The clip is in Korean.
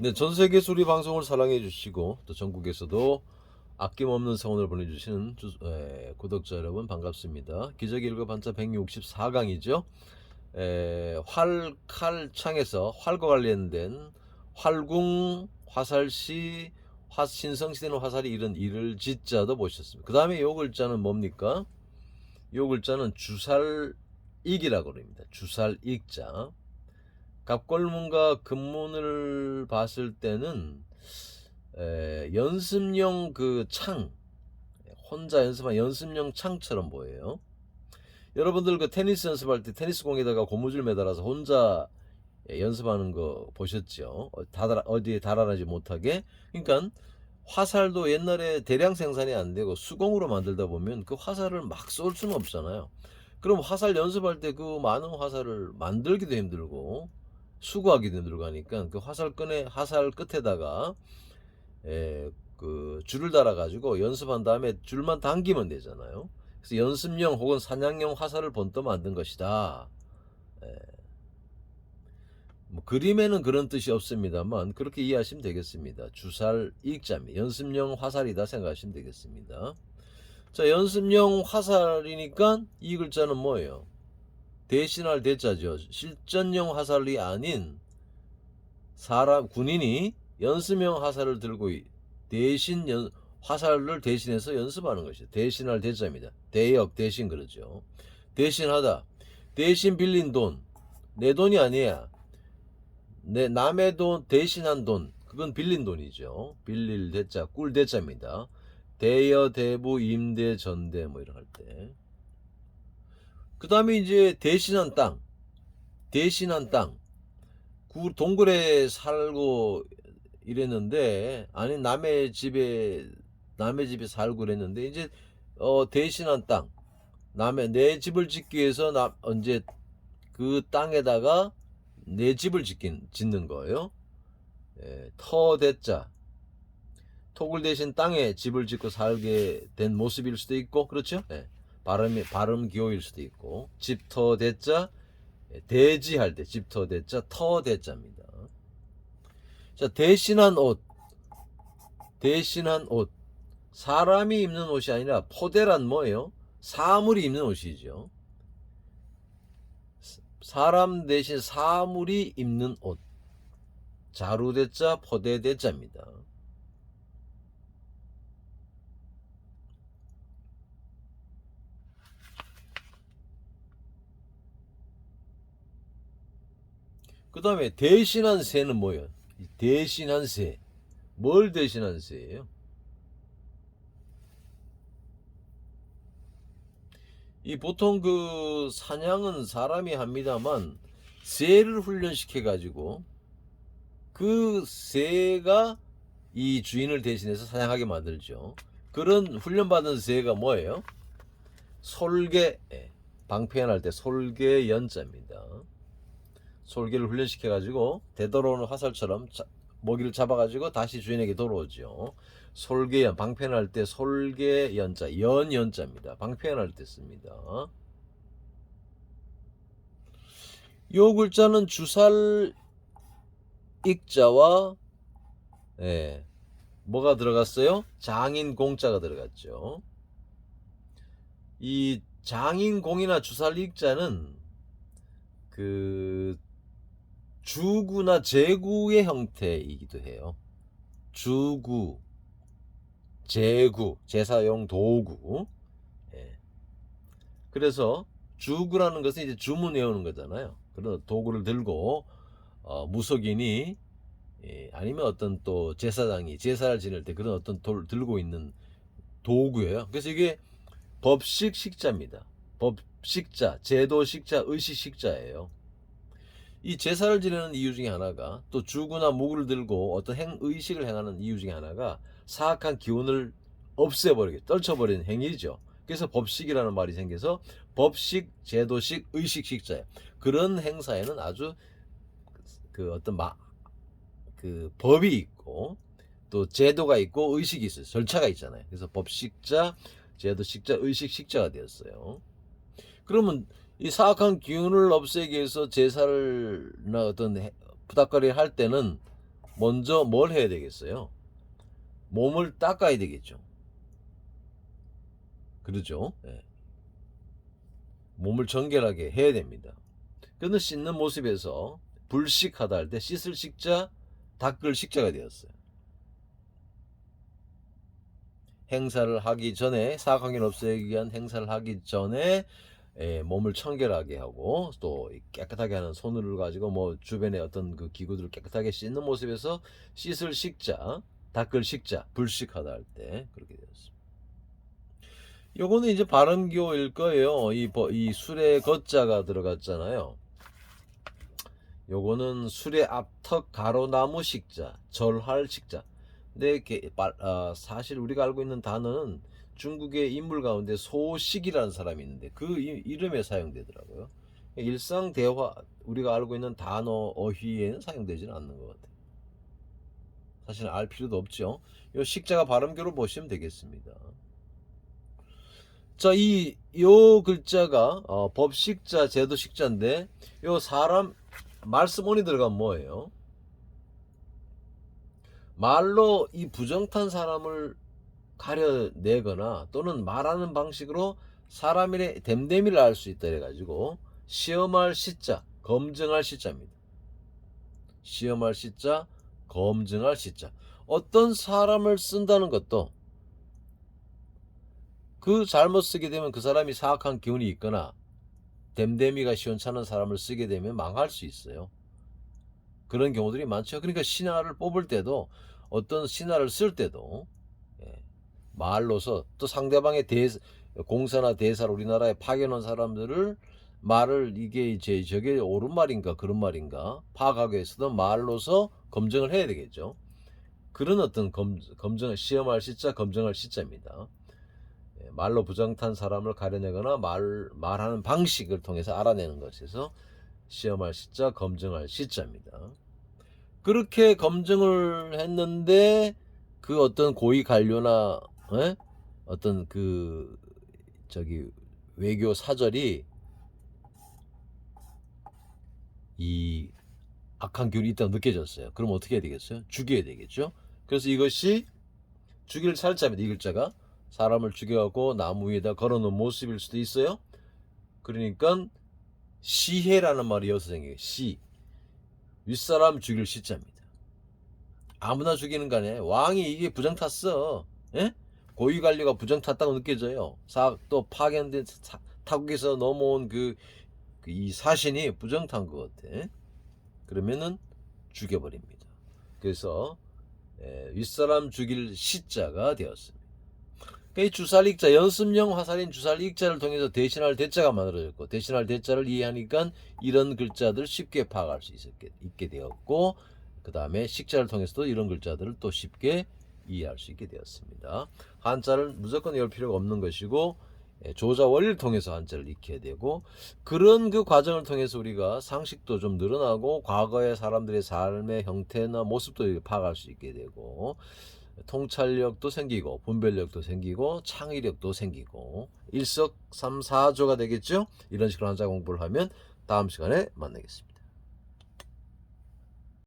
네, 전 세계 수리 방송을 사랑해 주시고 또 전국에서도 아낌없는 성원을 보내주시는 구독자 여러분 반갑습니다. 기적 일급 한자 164강이죠. 활칼창에서 활과 관련된 활궁, 화살시, 신성시대는 화살이 이런 이를 지자도 보셨습니다. 그 다음에 요 글자는 뭡니까? 요 글자는 주살익이라고 합니다. 주살익자. 갑골문과 금문을 봤을 때는 연습용 그 창, 혼자 연습한 연습용 창처럼 보여요. 여러분들 그 테니스 연습할 때 테니스 공에다가 고무줄 매달아서 혼자 연습하는 거 보셨죠? 어디에 달아나지 못하게. 그러니까 화살도 옛날에 대량 생산이 안 되고 수공으로 만들다 보면 그 화살을 막 쏠 수는 없잖아요. 그럼 화살 연습할 때 그 많은 화살을 만들기도 힘들고 수거하기도 힘들고 하니까 그 화살 끝에다가 그 줄을 달아 가지고 연습한 다음에 줄만 당기면 되잖아요. 그래서 연습용 혹은 사냥용 화살을 본떠 만든 것이다. 뭐 그림에는 그런 뜻이 없습니다만 그렇게 이해하시면 되겠습니다. 주살 익자입니다. 연습용 화살이다 생각하시면 되겠습니다. 자, 연습용 화살이니까 이 글자는 뭐예요? 대신할 대자죠. 실전용 화살이 아닌 사람 군인이 연습용 화살을 들고 화살을 대신해서 연습하는 것이죠. 대신할 대자입니다. 대역 대신 그러죠. 대신하다. 대신 빌린 돈. 내 돈이 아니야. 내 남의 돈 대신한 돈. 그건 빌린 돈이죠. 빌릴 대자, 꿀 대자입니다. 대여, 대부, 임대, 전대 뭐 이런 할 때. 그 다음에 이제 대신한 땅. 대신한 땅. 동굴에 살고 이랬는데 아니 남의 집에 살고 그랬는데 이제 대신한 땅. 내 집을 짓기 위해서 이제 그 땅에다가 내 집을 짓는 거예요. 터대자. 토굴 대신 땅에 집을 짓고 살게 된 모습일 수도 있고 그렇죠? 발음 기호일 수도 있고 집터 대자 대지할 때 집터 대자 터 대자입니다. 자, 대신한 옷 사람이 입는 옷이 아니라 포대란 뭐예요? 사물이 입는 옷이죠. 사람 대신 사물이 입는 옷. 자루대자 포대대자입니다. 그 다음에 대신한 새는 뭐예요? 대신한 새. 뭘 대신한 새예요? 이 보통 그 사냥은 사람이 합니다만 새를 훈련시켜 가지고 그 새가 이 주인을 대신해서 사냥하게 만들죠. 그런 훈련받은 새가 뭐예요? 솔개. 방패연할 때 솔개 연자입니다. 솔개를 훈련시켜 가지고 되돌아오는 화살처럼 먹이를 잡아 가지고 다시 주인에게 돌아오죠. 솔개연, 방패연할 때 솔개연자, 연연자입니다. 방패연할 때 씁니다. 요 글자는 주살 익자와 뭐가 들어갔어요? 장인 공자가 들어갔죠. 이 장인 공이나 주살 익자는 그 주구나 제구의 형태이기도 해요. 주구, 제구, 제사용 도구. 그래서 주구라는 것은 이제 주문 외우는 거잖아요. 그런 도구를 들고 무속인이 아니면 어떤 또 제사장이 제사를 지낼 때 그런 어떤 돌을 들고 있는 도구예요. 그래서 이게 법식 식자입니다. 법식자, 제도식자, 의식식자예요. 이 제사를 지내는 이유 중에 하나가 또 주구나 무구를 들고 어떤 의식을 행하는 이유 중에 하나가 사악한 기운을 없애버리게 떨쳐버리는 행위죠. 그래서 법식이라는 말이 생겨서 법식, 제도식, 의식식자예요. 그런 행사에는 아주 그 어떤 그 법이 있고 또 제도가 있고 의식이 있어요. 절차가 있잖아요. 그래서 법식자, 제도식자, 의식식자가 되었어요. 그러면 이 사악한 기운을 없애기 위해서 제사를 어떤 부닥거리를 할 때는 먼저 뭘 해야 되겠어요? 몸을 닦아야 되겠죠. 그러죠? 예. 몸을 정결하게 해야 됩니다. 그는 씻는 모습에서 불식하다 할 때 씻을 식자, 닦을 식자가 되었어요. 행사를 하기 전에, 사악한 없애기 위한 행사를 하기 전에 몸을 청결하게 하고 또 깨끗하게 하는 손을 가지고 뭐 주변에 어떤 그 기구들을 깨끗하게 씻는 모습에서 씻을 식자, 닦을 식자, 불식하다 할 때 그렇게 되었습니다. 요거는 이제 발음교일 거예요. 이 술에 거자가 들어갔잖아요. 요거는 술의 앞턱 가로나무 식자, 절할 식자. 근데 사실 우리가 알고 있는 단어는 중국의 인물 가운데 소식이라는 사람이 있는데 그 이름에 사용되더라고요. 일상 대화 우리가 알고 있는 단어 어휘에는 사용되지는 않는 것 같아요. 사실 알 필요도 없죠. 요 식자가 발음교로 보시면 되겠습니다. 자, 요 글자가 법식자, 제도식자인데 요 사람 말씀온이 들어가면 뭐예요? 말로 이 부정탄 사람을 가려내거나 또는 말하는 방식으로 사람의 됨됨이를 알 수 있다 해가지고 시험할 시자, 검증할 시자입니다. 시험할 시자, 검증할 시자. 어떤 사람을 쓴다는 것도 그 잘못 쓰게 되면 그 사람이 사악한 기운이 있거나 됨됨이가 시원찮은 사람을 쓰게 되면 망할 수 있어요. 그런 경우들이 많죠. 그러니까 신하를 뽑을 때도 어떤 신하를 쓸 때도 말로서 또 상대방의 공사나 대사를 우리나라에 파견한 사람들을 말을 이게 이제 저게 옳은 말인가 그런 말인가 파악하기 위해서도 말로서 검증을 해야 되겠죠. 그런 어떤 검증 시험할 시자 검증할 시자입니다. 말로 부정탄 사람을 가려내거나 말하는 방식을 통해서 알아내는 것에서 시험할 시자 검증할 시자입니다. 그렇게 검증을 했는데 그 어떤 고위 관료나 어떤 그 외교 사절이 이 악한 기운이 있다고 느껴졌어요. 그럼 어떻게 해야 되겠어요? 죽여야 되겠죠. 그래서 이것이 죽일 살자입니다. 이 글자가 사람을 죽여갖고 나무 위에다 걸어놓은 모습일 수도 있어요. 그러니까 시해라는 말이 여기서 생겨요. 윗사람 죽일 시자입니다. 아무나 죽이는 거 아니에요. 왕이 이게 부정 탔어. 예? 고위 관료가 부정 탔다고 느껴져요. 또 파견된 타국에서 넘어온 이 사신이 부정 탄 것 같아. 그러면은 죽여버립니다. 그래서 윗사람 죽일 시자가 되었습니다. 이 주살익자, 연습용 화살인 주살익자를 통해서 대신할 대자가 만들어졌고 대신할 대자를 이해하니까 이런 글자들을 쉽게 파악할 수 있게 되었고 그 다음에 식자를 통해서도 이런 글자들을 또 쉽게 이해할 수 있게 되었습니다. 한자를 무조건 외울 필요가 없는 것이고 조자 원리를 통해서 한자를 익혀야 되고 그런 그 과정을 통해서 우리가 상식도 좀 늘어나고 과거의 사람들의 삶의 형태나 모습도 파악할 수 있게 되고 통찰력도 생기고 분별력도 생기고 창의력도 생기고 일석삼사조가 되겠죠. 이런 식으로 한자 공부를 하면 다음 시간에 만나겠습니다.